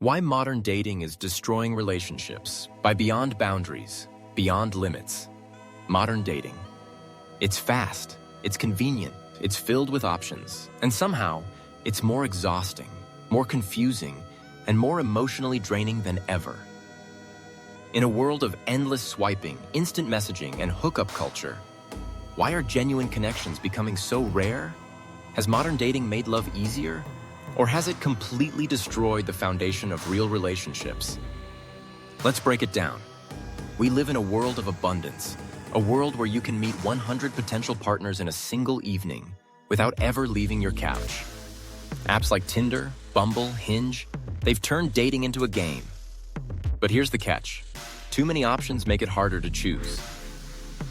Why modern dating is destroying relationships by beyond boundaries, beyond limits. Modern dating. It's fast, it's convenient, it's filled with options, and somehow it's more exhausting, more confusing, and more emotionally draining than ever. In a world of endless swiping, instant messaging, and hookup culture, why are genuine connections becoming so rare? Has modern dating made love easier? Or has it completely destroyed the foundation of real relationships? Let's break it down. We live in a world of abundance, a world where you can meet 100 potential partners in a single evening without ever leaving your couch. Apps like Tinder, Bumble, Hinge, they've turned dating into a game. But here's the catch. Too many options make it harder to choose.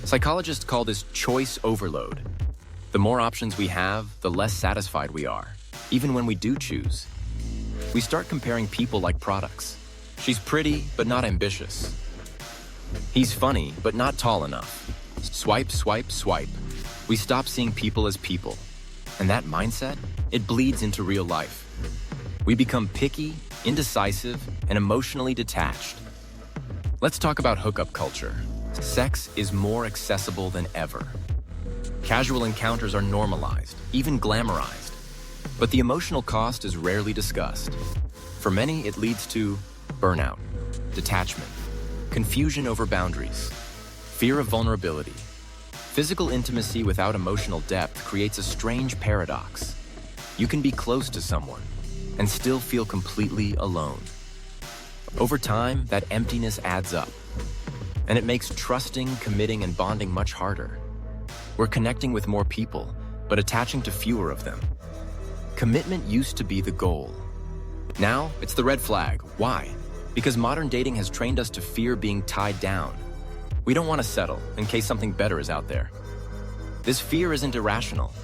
Psychologists call this choice overload. The more options we have, the less satisfied we are, even when we do choose. We start comparing people like products. She's pretty, but not ambitious. He's funny, but not tall enough. Swipe, swipe, swipe. We stop seeing people as people. And that mindset, it bleeds into real life. We become picky, indecisive, and emotionally detached. Let's talk about hookup culture. Sex is more accessible than ever. Casual encounters are normalized, even glamorized. But the emotional cost is rarely discussed. For many, it leads to burnout, detachment, confusion over boundaries, fear of vulnerability. Physical intimacy without emotional depth creates a strange paradox. You can be close to someone and still feel completely alone. Over time, that emptiness adds up, and it makes trusting, committing, and bonding much harder. We're connecting with more people, but attaching to fewer of them. Commitment used to be the goal. Now, it's the red flag. Why? Because modern dating has trained us to fear being tied down. We don't want to settle in case something better is out there. This fear isn't irrational.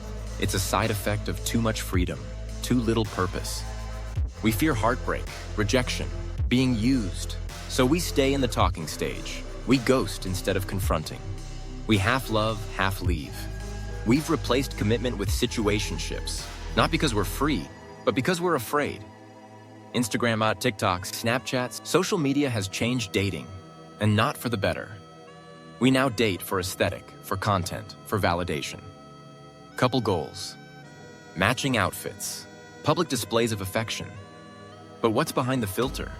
It's a side effect of too much freedom, too little purpose. We fear heartbreak, rejection, being used. So we stay in the talking stage. We ghost instead of confronting. We half love, half leave. We've replaced commitment with situationships. Not because we're free, but because we're afraid. Instagram, TikToks, Snapchats, social media has changed dating, and not for the better. We now date for aesthetic, for content, for validation. Couple goals. Matching outfits. Public displays of affection. But what's behind the filter?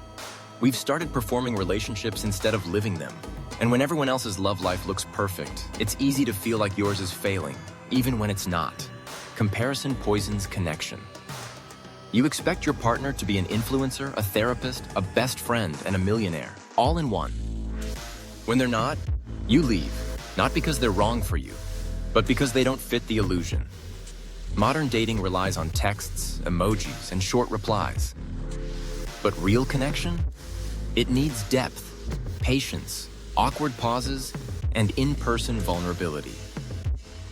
We've started performing relationships instead of living them. And when everyone else's love life looks perfect, it's easy to feel like yours is failing, even when it's not. Comparison poisons connection. You expect your partner to be an influencer, a therapist, a best friend, and a millionaire, all in one. When they're not, you leave, not because they're wrong for you, but because they don't fit the illusion. Modern dating relies on texts, emojis, and short replies. But real connection? It needs depth, patience, awkward pauses, and in-person vulnerability.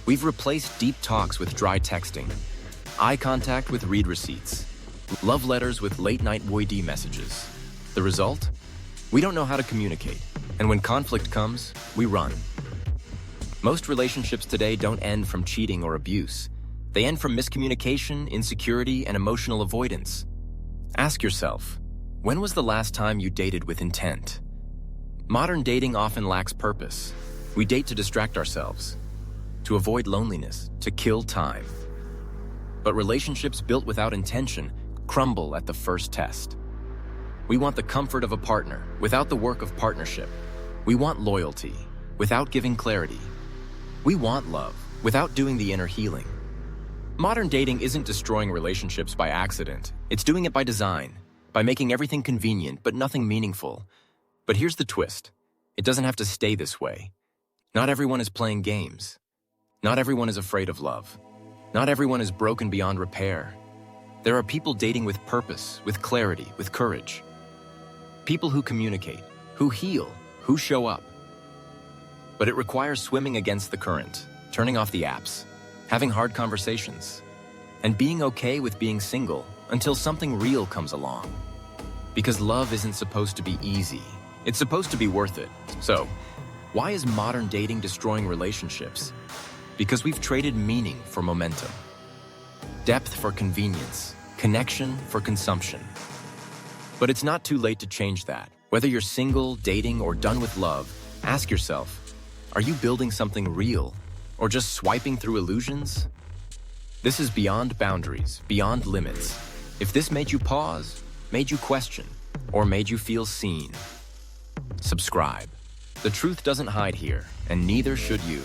We've replaced deep talks with dry texting, eye contact with read receipts, love letters with late-night void messages. The result? We don't know how to communicate, and when conflict comes, we run. Most relationships today don't end from cheating or abuse. They end from miscommunication, insecurity, and emotional avoidance. Ask yourself, when was the last time you dated with intent? Modern dating often lacks purpose. We date to distract ourselves, to avoid loneliness, to kill time. But relationships built without intention crumble at the first test. We want the comfort of a partner without the work of partnership. We want loyalty without giving clarity. We want love without doing the inner healing. Modern dating isn't destroying relationships by accident. It's doing it by design, by making everything convenient but nothing meaningful. But here's the twist. It doesn't have to stay this way. Not everyone is playing games. Not everyone is afraid of love. Not everyone is broken beyond repair. There are people dating with purpose, with clarity, with courage. People who communicate, who heal, who show up. But it requires swimming against the current, turning off the apps, having hard conversations, and being okay with being single until something real comes along. Because love isn't supposed to be easy. It's supposed to be worth it. So, why is modern dating destroying relationships? Because we've traded meaning for momentum, depth for convenience, connection for consumption. But it's not too late to change that. Whether you're single, dating, or done with love, ask yourself, are you building something real or just swiping through illusions? This is Beyond Boundaries, Beyond Limits. If this made you pause, made you question, or made you feel seen, subscribe. The truth doesn't hide here, and neither should you.